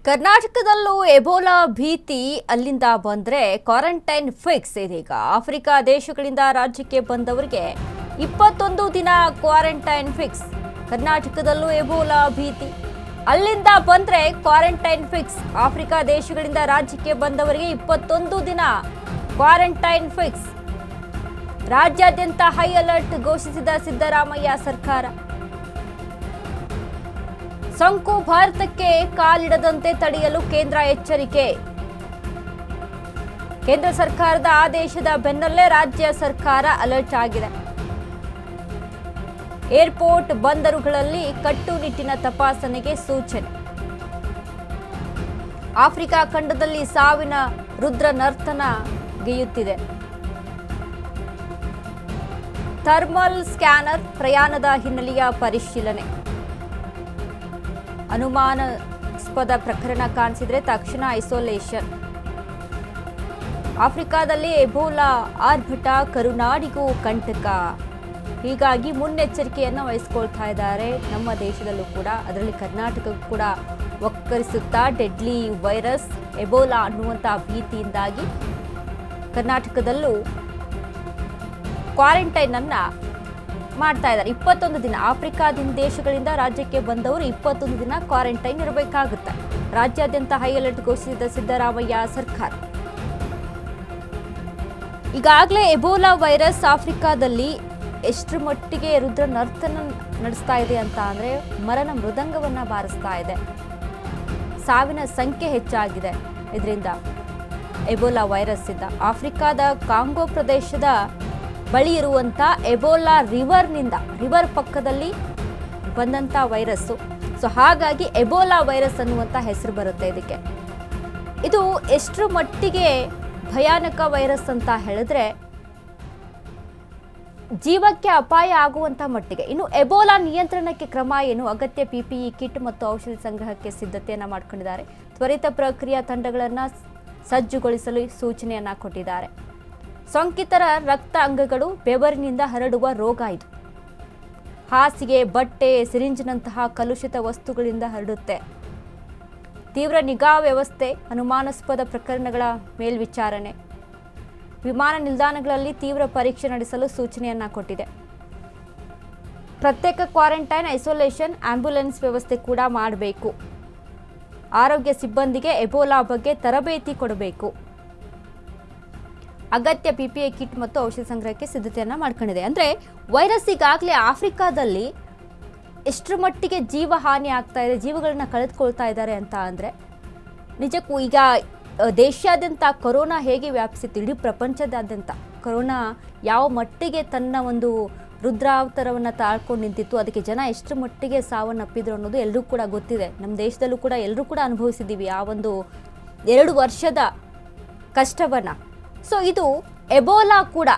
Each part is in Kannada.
ಕರ್ನಾಟಕದಲ್ಲೂ ಎಬೋಲಾ ಭೀತಿ ಅಲ್ಲಿಂದ ಬಂದ್ರೆ ಕ್ವಾರಂಟೈನ್ ಫಿಕ್ಸ್ ಇದೀಗ ಆಫ್ರಿಕಾ ದೇಶಗಳಿಂದ ರಾಜ್ಯಕ್ಕೆ ಬಂದವರಿಗೆ 21 ದಿನ ಕ್ವಾರಂಟೈನ್ ಫಿಕ್ಸ್. ಕರ್ನಾಟಕದಲ್ಲೂ ಎಬೋಲಾ ಭೀತಿ ಅಲ್ಲಿಂದ ಬಂದ್ರೆ ಕ್ವಾರಂಟೈನ್ ಫಿಕ್ಸ್. ಆಫ್ರಿಕಾ ದೇಶಗಳಿಂದ ರಾಜ್ಯಕ್ಕೆ ಬಂದವರಿಗೆ 21 ದಿನ ಕ್ವಾರಂಟೈನ್ ಫಿಕ್ಸ್. ರಾಜ್ಯಾದ್ಯಂತ ಹೈ ಅಲರ್ಟ್ ಘೋಷಿಸಿದ ಸಿದ್ದರಾಮಯ್ಯ ಸರ್ಕಾರ. ಸೋಂಕು ಭಾರತಕ್ಕೆ ಕಾಲಿಡದಂತೆ ತಡೆಯಲು ಕೇಂದ್ರ ಎಚ್ಚರಿಕೆ. ಕೇಂದ್ರ ಸರ್ಕಾರದ ಆದೇಶದ ಬೆನ್ನಲ್ಲೇ ರಾಜ್ಯ ಸರ್ಕಾರ ಅಲರ್ಟ್ ಆಗಿದೆ. ಏರ್ಪೋರ್ಟ್ ಬಂದರುಗಳಲ್ಲಿ ಕಟ್ಟುನಿಟ್ಟಿನ ತಪಾಸಣೆಗೆ ಸೂಚನೆ. ಆಫ್ರಿಕಾ ಖಂಡದಲ್ಲಿ ಸಾವಿನ ರುದ್ರ ನರ್ತನ ಗೆಯುತ್ತಿದೆ. ಥರ್ಮಲ್ ಸ್ಕ್ಯಾನರ್ ಪ್ರಯಾಣದ ಹಿನ್ನೆಲೆಯ ಪರಿಶೀಲನೆ. ಅನುಮಾನಾಸ್ಪದ ಪ್ರಕರಣ ಕಾಣಿಸಿದ್ರೆ ತಕ್ಷಣ ಐಸೋಲೇಷನ್. ಆಫ್ರಿಕಾದಲ್ಲಿ ಎಬೋಲಾ ಆರ್ಭಟ ಕರುನಾಡಿಗೂ ಕಂಟಕ. ಹೀಗಾಗಿ ಮುನ್ನೆಚ್ಚರಿಕೆಯನ್ನು ವಹಿಸಿಕೊಳ್ತಾ ಇದ್ದಾರೆ ನಮ್ಮ ದೇಶದಲ್ಲೂ ಕೂಡ, ಅದರಲ್ಲಿ ಕರ್ನಾಟಕಕ್ಕೂ ಕೂಡ ಒಕ್ಕರಿಸುತ್ತಾ ಡೆಡ್ಲಿ ವೈರಸ್ ಎಬೋಲಾ ಅನ್ನುವಂಥ ಭೀತಿಯಿಂದಾಗಿ ಕರ್ನಾಟಕದಲ್ಲೂ ಕ್ವಾರಂಟೈನ್ ಅನ್ನ ಮಾಡ್ತಾ ಇದ್ದಾರೆ. 21 ದಿನ ಆಫ್ರಿಕಾದಿಂದ ದೇಶಗಳಿಂದ ರಾಜ್ಯಕ್ಕೆ ಬಂದವರು 21 ದಿನ ಕ್ವಾರಂಟೈನ್ ಇರಬೇಕಾಗುತ್ತೆ. ರಾಜ್ಯಾದ್ಯಂತ ಹೈ ಅಲರ್ಟ್ ಘೋಷಿಸಿದ ಸಿದ್ದರಾಮಯ್ಯ ಸರ್ಕಾರ. ಈಗಾಗಲೇ ಎಬೋಲಾ ವೈರಸ್ ಆಫ್ರಿಕಾದಲ್ಲಿ ಎಷ್ಟರ ಮಟ್ಟಿಗೆ ರುದ್ರ ನರ್ತನ ನಡೆಸ್ತಾ ಇದೆ ಅಂತ ಅಂದರೆ ಮರಣ ಮೃದಂಗವನ್ನ ಬಾರಿಸ್ತಾ ಇದೆ. ಸಾವಿನ ಸಂಖ್ಯೆ ಹೆಚ್ಚಾಗಿದೆ ಇದರಿಂದ, ಎಬೋಲಾ ವೈರಸ್ ಇಂದ. ಆಫ್ರಿಕಾದ ಕಾಂಗೋ ಪ್ರದೇಶದ ಬಳಿ ಇರುವಂಥ ಎಬೋಲಾ ರಿವರ್ ಪಕ್ಕದಲ್ಲಿ ಬಂದಂಥ ವೈರಸ್ಸು. ಸೊ ಹಾಗಾಗಿ ಎಬೋಲಾ ವೈರಸ್ ಅನ್ನುವಂಥ ಹೆಸರು ಬರುತ್ತೆ ಇದಕ್ಕೆ. ಇದು ಎಷ್ಟರ ಮಟ್ಟಿಗೆ ಭಯಾನಕ ವೈರಸ್ ಅಂತ ಹೇಳಿದ್ರೆ ಜೀವಕ್ಕೆ ಅಪಾಯ ಆಗುವಂಥ ಮಟ್ಟಿಗೆ. ಇನ್ನು ಎಬೋಲಾ ನಿಯಂತ್ರಣಕ್ಕೆ ಕ್ರಮ ಏನು? ಅಗತ್ಯ PPE ಕಿಟ್ ಮತ್ತು ಔಷಧಿ ಸಂಗ್ರಹಕ್ಕೆ ಸಿದ್ಧತೆಯನ್ನು ಮಾಡಿಕೊಂಡಿದ್ದಾರೆ. ತ್ವರಿತ ಪ್ರಕ್ರಿಯಾ ತಂಡಗಳನ್ನು ಸಜ್ಜುಗೊಳಿಸಲು ಸೂಚನೆಯನ್ನು ಕೊಟ್ಟಿದ್ದಾರೆ. ಸೋಂಕಿತರ ರಕ್ತ ಅಂಗಗಳು ಬೆವರಿನಿಂದ ಹರಡುವ ರೋಗ ಇದು. ಹಾಸಿಗೆ, ಬಟ್ಟೆ, ಸಿರಿಂಜ್ನಂತಹ ಕಲುಷಿತ ವಸ್ತುಗಳಿಂದ ಹರಡುತ್ತೆ. ತೀವ್ರ ನಿಗಾ ವ್ಯವಸ್ಥೆ, ಅನುಮಾನಾಸ್ಪದ ಪ್ರಕರಣಗಳ ಮೇಲ್ವಿಚಾರಣೆ. ವಿಮಾನ ನಿಲ್ದಾಣಗಳಲ್ಲಿ ತೀವ್ರ ಪರೀಕ್ಷೆ ನಡೆಸಲು ಸೂಚನೆಯನ್ನ ಕೊಟ್ಟಿದೆ. ಪ್ರತ್ಯೇಕ ಕ್ವಾರಂಟೈನ್, ಐಸೋಲೇಷನ್, ಆಂಬ್ಯುಲೆನ್ಸ್ ವ್ಯವಸ್ಥೆ ಕೂಡ ಮಾಡಬೇಕು. ಆರೋಗ್ಯ ಸಿಬ್ಬಂದಿಗೆ ಎಬೋಲಾ ಬಗ್ಗೆ ತರಬೇತಿ ಕೊಡಬೇಕು. ಅಗತ್ಯ PPE ಕಿಟ್ ಮತ್ತು ಔಷಧ ಸಂಗ್ರಹಕ್ಕೆ ಸಿದ್ಧತೆಯನ್ನ ಮಾಡ್ಕೊಂಡಿದೆ. ಅಂದರೆ ವೈರಸ್ ಈಗಾಗಲೇ ಆಫ್ರಿಕಾದಲ್ಲಿ ಎಷ್ಟರ ಮಟ್ಟಿಗೆ ಜೀವ ಹಾನಿ ಆಗ್ತಾ ಇದೆ, ಜೀವಗಳನ್ನ ಕಳೆದುಕೊಳ್ತಾ ಇದ್ದಾರೆ ಅಂತ ಅಂದರೆ ನಿಜಕ್ಕೂ ಈಗ ದೇಶಾದ್ಯಂತ ಕೊರೋನಾ ಹೇಗೆ ವ್ಯಾಪಿಸಿತ್ತು, ಇಡೀ ಪ್ರಪಂಚದಾದ್ಯಂತ ಕೊರೋನಾ ಯಾವ ಮಟ್ಟಿಗೆ ತನ್ನ ಒಂದು ರುದ್ರಾವತಾರವನ್ನು ತಾಳ್ಕೊಂಡು ನಿಂತಿತ್ತು, ಅದಕ್ಕೆ ಜನ ಎಷ್ಟರ ಮಟ್ಟಿಗೆ ಸಾವನ್ನಪ್ಪಿದ್ರು ಅನ್ನೋದು ಎಲ್ಲರೂ ಕೂಡ ಗೊತ್ತಿದೆ. ನಮ್ಮ ದೇಶದಲ್ಲೂ ಕೂಡ ಎಲ್ಲರೂ ಕೂಡ ಅನುಭವಿಸಿದ್ದೀವಿ ಆ ಒಂದು 2 ವರ್ಷದ ಕಷ್ಟವನ್ನು. ಸೊ ಇದು ಎಬೋಲಾ ಕೂಡ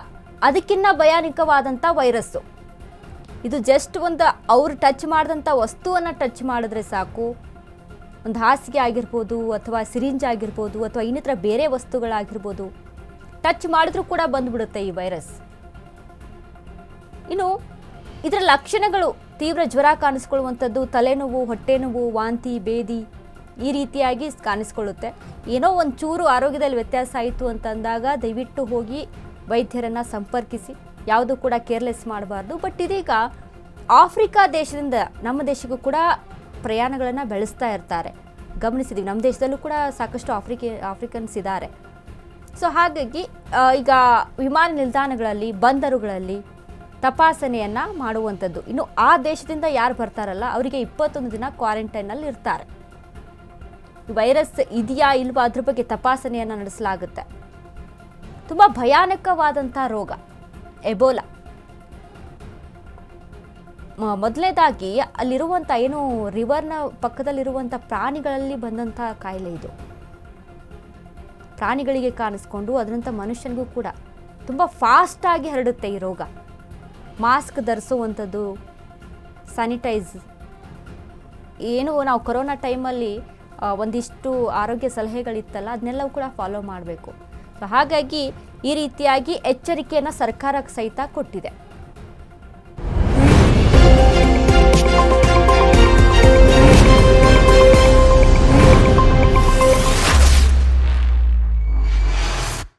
ಅದಕ್ಕಿಂತ ಭಯಾನಕವಾದಂಥ ವೈರಸ್ಸು. ಇದು ಜಸ್ಟ್ ಒಂದು ಅವರು ಟಚ್ ಮಾಡಿದಂಥ ವಸ್ತುವನ್ನು ಟಚ್ ಮಾಡಿದ್ರೆ ಸಾಕು, ಒಂದು ಹಾಸಿಗೆ ಆಗಿರ್ಬೋದು ಅಥವಾ ಸಿರಿಂಜ್ ಆಗಿರ್ಬೋದು ಅಥವಾ ಇನ್ನಿತರ ಬೇರೆ ವಸ್ತುಗಳಾಗಿರ್ಬೋದು, ಟಚ್ ಮಾಡಿದ್ರೂ ಕೂಡ ಬಂದ್ಬಿಡುತ್ತೆ ಈ ವೈರಸ್. ಇನ್ನು ಇದರ ಲಕ್ಷಣಗಳು ತೀವ್ರ ಜ್ವರ ಕಾಣಿಸ್ಕೊಳ್ಳುವಂಥದ್ದು, ತಲೆನೋವು, ಹೊಟ್ಟೆ ನೋವು, ವಾಂತಿ, ಬೇದಿ ಈ ರೀತಿಯಾಗಿ ಕಾಣಿಸ್ಕೊಳ್ಳುತ್ತೆ. ಏನೋ ಒಂದು ಚೂರು ಆರೋಗ್ಯದಲ್ಲಿ ವ್ಯತ್ಯಾಸ ಆಯಿತು ಅಂತಂದಾಗ ದಯವಿಟ್ಟು ಹೋಗಿ ವೈದ್ಯರನ್ನು ಸಂಪರ್ಕಿಸಿ, ಯಾವುದೂ ಕೂಡ ಕೇರ್ಲೆಸ್ ಮಾಡಬಾರ್ದು. ಬಟ್ ಇದೀಗ ಆಫ್ರಿಕಾ ದೇಶದಿಂದ ನಮ್ಮ ದೇಶಕ್ಕೂ ಕೂಡ ಪ್ರಯಾಣಗಳನ್ನು ಬೆಳೆಸ್ತಾ ಇರ್ತಾರೆ, ಗಮನಿಸಿದ್ದೀವಿ. ನಮ್ಮ ದೇಶದಲ್ಲೂ ಕೂಡ ಸಾಕಷ್ಟು ಆಫ್ರಿಕನ್ಸ್ ಇದ್ದಾರೆ. ಸೊ ಹಾಗಾಗಿ ಈಗ ವಿಮಾನ ನಿಲ್ದಾಣಗಳಲ್ಲಿ, ಬಂದರುಗಳಲ್ಲಿ ತಪಾಸಣೆಯನ್ನು ಮಾಡುವಂಥದ್ದು. ಇನ್ನು ಆ ದೇಶದಿಂದ ಯಾರು ಬರ್ತಾರಲ್ಲ ಅವರಿಗೆ 21 ದಿನ ಕ್ವಾರಂಟೈನಲ್ಲಿ ಇರ್ತಾರೆ. ವೈರಸ್ ಇದೆಯಾ ಇಲ್ವಾ ಅದ್ರ ಬಗ್ಗೆ ತಪಾಸಣೆಯನ್ನು ನಡೆಸಲಾಗುತ್ತೆ. ತುಂಬ ಭಯಾನಕವಾದಂಥ ರೋಗ ಎಬೋಲಾ. ಮೊದಲನೇದಾಗಿ ಅಲ್ಲಿರುವಂಥ ಏನು ರಿವರ್ನ ಪಕ್ಕದಲ್ಲಿರುವಂಥ ಪ್ರಾಣಿಗಳಲ್ಲಿ ಬಂದಂಥ ಕಾಯಿಲೆ ಇದು. ಪ್ರಾಣಿಗಳಿಗೆ ಕಾಣಿಸ್ಕೊಂಡು ಅದರಂಥ ಮನುಷ್ಯನಿಗೂ ಕೂಡ ತುಂಬ ಫಾಸ್ಟಾಗಿ ಹರಡುತ್ತೆ ಈ ರೋಗ. ಮಾಸ್ಕ್ ಧರಿಸುವಂಥದ್ದು, ಸ್ಯಾನಿಟೈಸ್, ಏನು ನಾವು ಕೊರೋನಾ ಟೈಮಲ್ಲಿ ಒಂದಿಷ್ಟು ಆರೋಗ್ಯ ಸಲಹೆಗಳಿತ್ತಲ್ಲ ಅದನ್ನೆಲ್ಲವೂ ಕೂಡ ಫಾಲೋ ಮಾಡಬೇಕು. ಸೊ ಹಾಗಾಗಿ ಈ ರೀತಿಯಾಗಿ ಎಚ್ಚರಿಕೆಯನ್ನು ಸರ್ಕಾರ ಸಹಿತ ಕೊಟ್ಟಿದೆ.